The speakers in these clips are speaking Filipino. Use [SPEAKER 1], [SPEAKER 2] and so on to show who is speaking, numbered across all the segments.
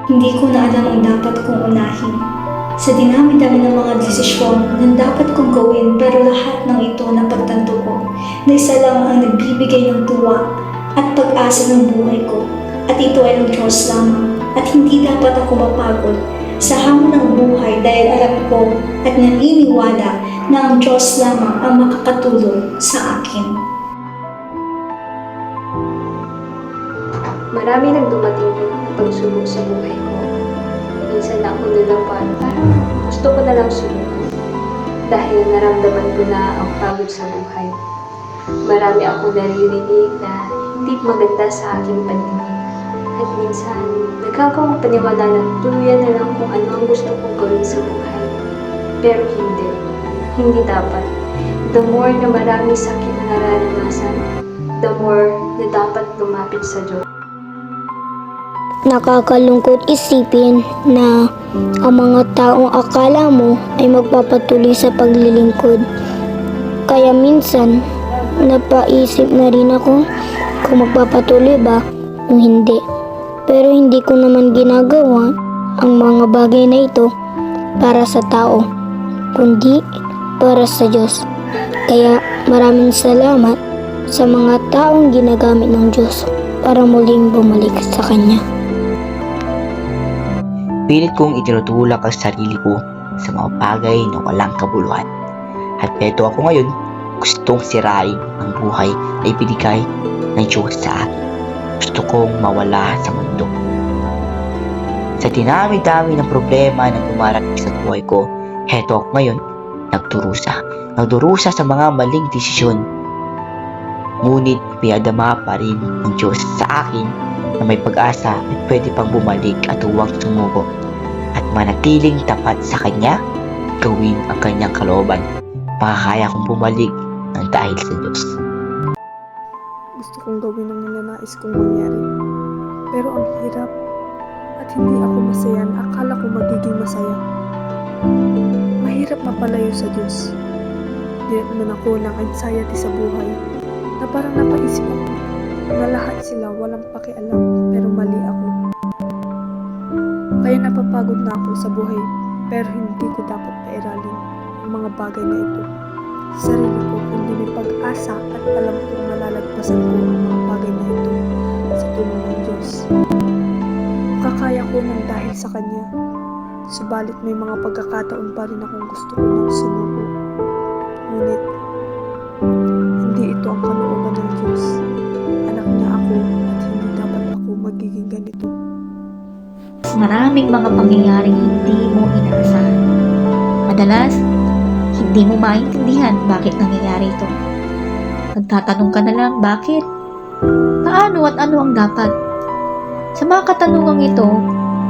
[SPEAKER 1] Hindi ko na alam ang dapat kong unahin. Sa dinami-dami ng mga desisyon na dapat kong gawin, pero lahat ng ito na pagtanto ko na isa lang ang nagbibigay ng tuwa at pag-asa ng buhay ko. At ito ay ng Diyos lamang. At hindi dapat ako mapagod sa hamon ng buhay dahil alam ko at naniniwala na ang Diyos lamang ang makakatulong sa akin.
[SPEAKER 2] Marami nang dumating na pagsubok sa buhay ko. Minsan na ako nalapan, parang gusto ko na lang sumuko. Dahil naramdaman ko na ang pagod sa buhay. Marami ako naririnig na hindi maganda sa aking paningin. At minsan, nagkakawang paniwala na tuluyan na lang kung ano ang gusto kong gawin sa buhay. Pero hindi. Hindi dapat. The more na marami sakit na nararanasan, the more na dapat lumapit sa Diyos.
[SPEAKER 3] Nakakalungkot isipin na ang mga taong akala mo ay magpapatuloy sa paglilingkod. Kaya minsan, napaisip na rin ako kung magpapatuloy ba o hindi. Pero hindi ko naman ginagawa ang mga bagay na ito para sa tao, kundi para sa Diyos. Kaya maraming salamat sa mga taong ginagamit ng Diyos para muling bumalik sa Kanya.
[SPEAKER 4] Pilit kong itinutulak ang sarili ko sa mga bagay na walang kabuluhan. At eto ako ngayon, gustong sirain ang buhay na ibinigay ng Diyos sa akin. Gusto kong mawala sa mundo. Sa dinami-dami ng problema na dumarating sa buhay ko, heto ako ngayon, nagdurusa. Nagdurusa sa mga maling desisyon. Ngunit pinadama pa rin ng Diyos sa akin na may pag-asa at pwede pang bumalik at huwag sumuko at manatiling tapat sa Kanya, gawin ang Kanyang kalooban. Makakaya kong bumalik ng dahil sa Diyos.
[SPEAKER 5] Gusto kong gawin ang ninanais kong mangyari. Pero ang hirap at hindi ako masaya na akala ko magiging masaya. Mahirap mapalayo sa Diyos. Dinatnan ako ng anxiety sa buhay na parang napaisip ako na lahat sila walang pakialam pero mali ako. Kaya napapagod na ako sa buhay pero hindi ko dapat pairalin ang mga bagay na ito. Sa sarili ko kundi may pag-asa at alam kong malalagpasan ko ang mga bagay na ito sa tulong ng Diyos. Kakaya ko ng dahil sa Kanya. Subalit may mga pagkakataon pa rin akong gusto ko nang sumuko. Ngunit hindi ito ang kalooban ng Diyos. Anak niya ako at hindi dapat ako magiging ganito.
[SPEAKER 6] Maraming mga pangyayaring hindi mo inaasahan. Madalas, hindi mo maintindihan bakit nangyayari ito. Nagtatanong ka na lang bakit? Paano at ano ang dapat? Sa mga katanungang ito,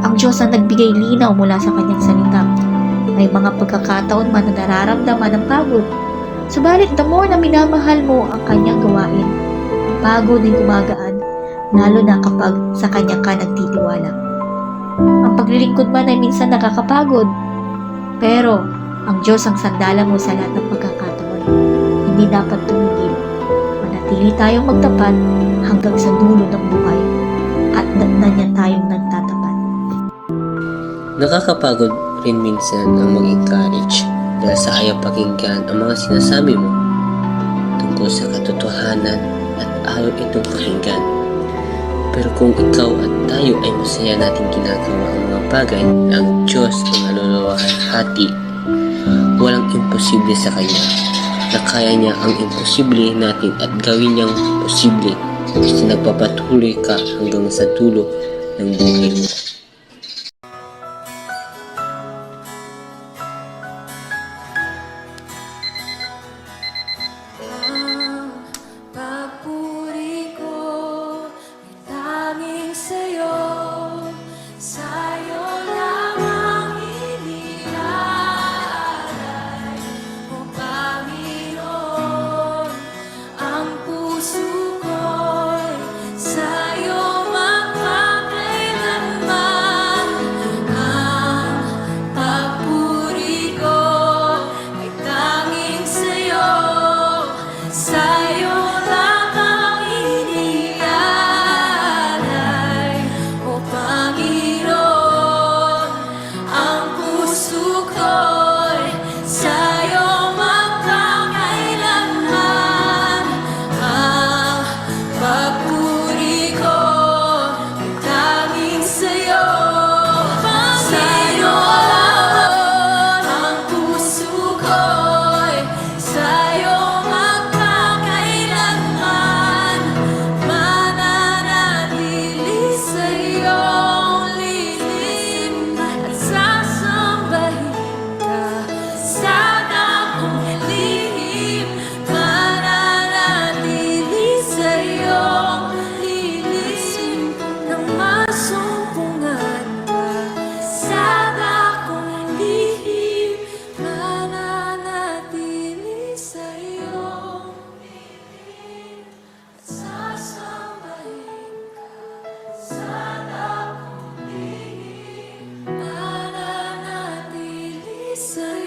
[SPEAKER 6] ang Diyos ang nagbigay linaw mula sa Kanyang salita. May mga pagkakataon man na nararamdaman ng pagod. Subalit, the more na minamahal mo ang Kanyang gawain, ang pagod ay gumagaan, lalo na kapag sa Kanya ka nagtitiwala. Ang paglilingkod man ay minsan nakakapagod, pero ang Diyos ang sandala mo sa lahat ng pagkakataon. Hindi dapat tumigil. Manatili tayong magtapat hanggang sa dulo ng buhay at datnan niya tayong nagtatapat.
[SPEAKER 7] Nakakapagod rin minsan ang mag-encourage dahil sa ayaw pakinggan ang mga sinasabi mo tungkol sa katotohanan at ayaw itong pakinggan. Pero kung ikaw at tayo ay masaya nating ginagawa ang mga bagay na ang Diyos ang nalulwalhati, walang imposible sa Kanya, na kaya niya ang imposible natin at gawin niyang posible basta nagpapatuloy ka hanggang sa dulo ng buhay mo.
[SPEAKER 8] Papuri ko ay tanging sa'yo, sa'yo lamang iniaalay, O Panginoon, ang puso ko'y sa'yo magpakailanman.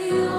[SPEAKER 8] iyo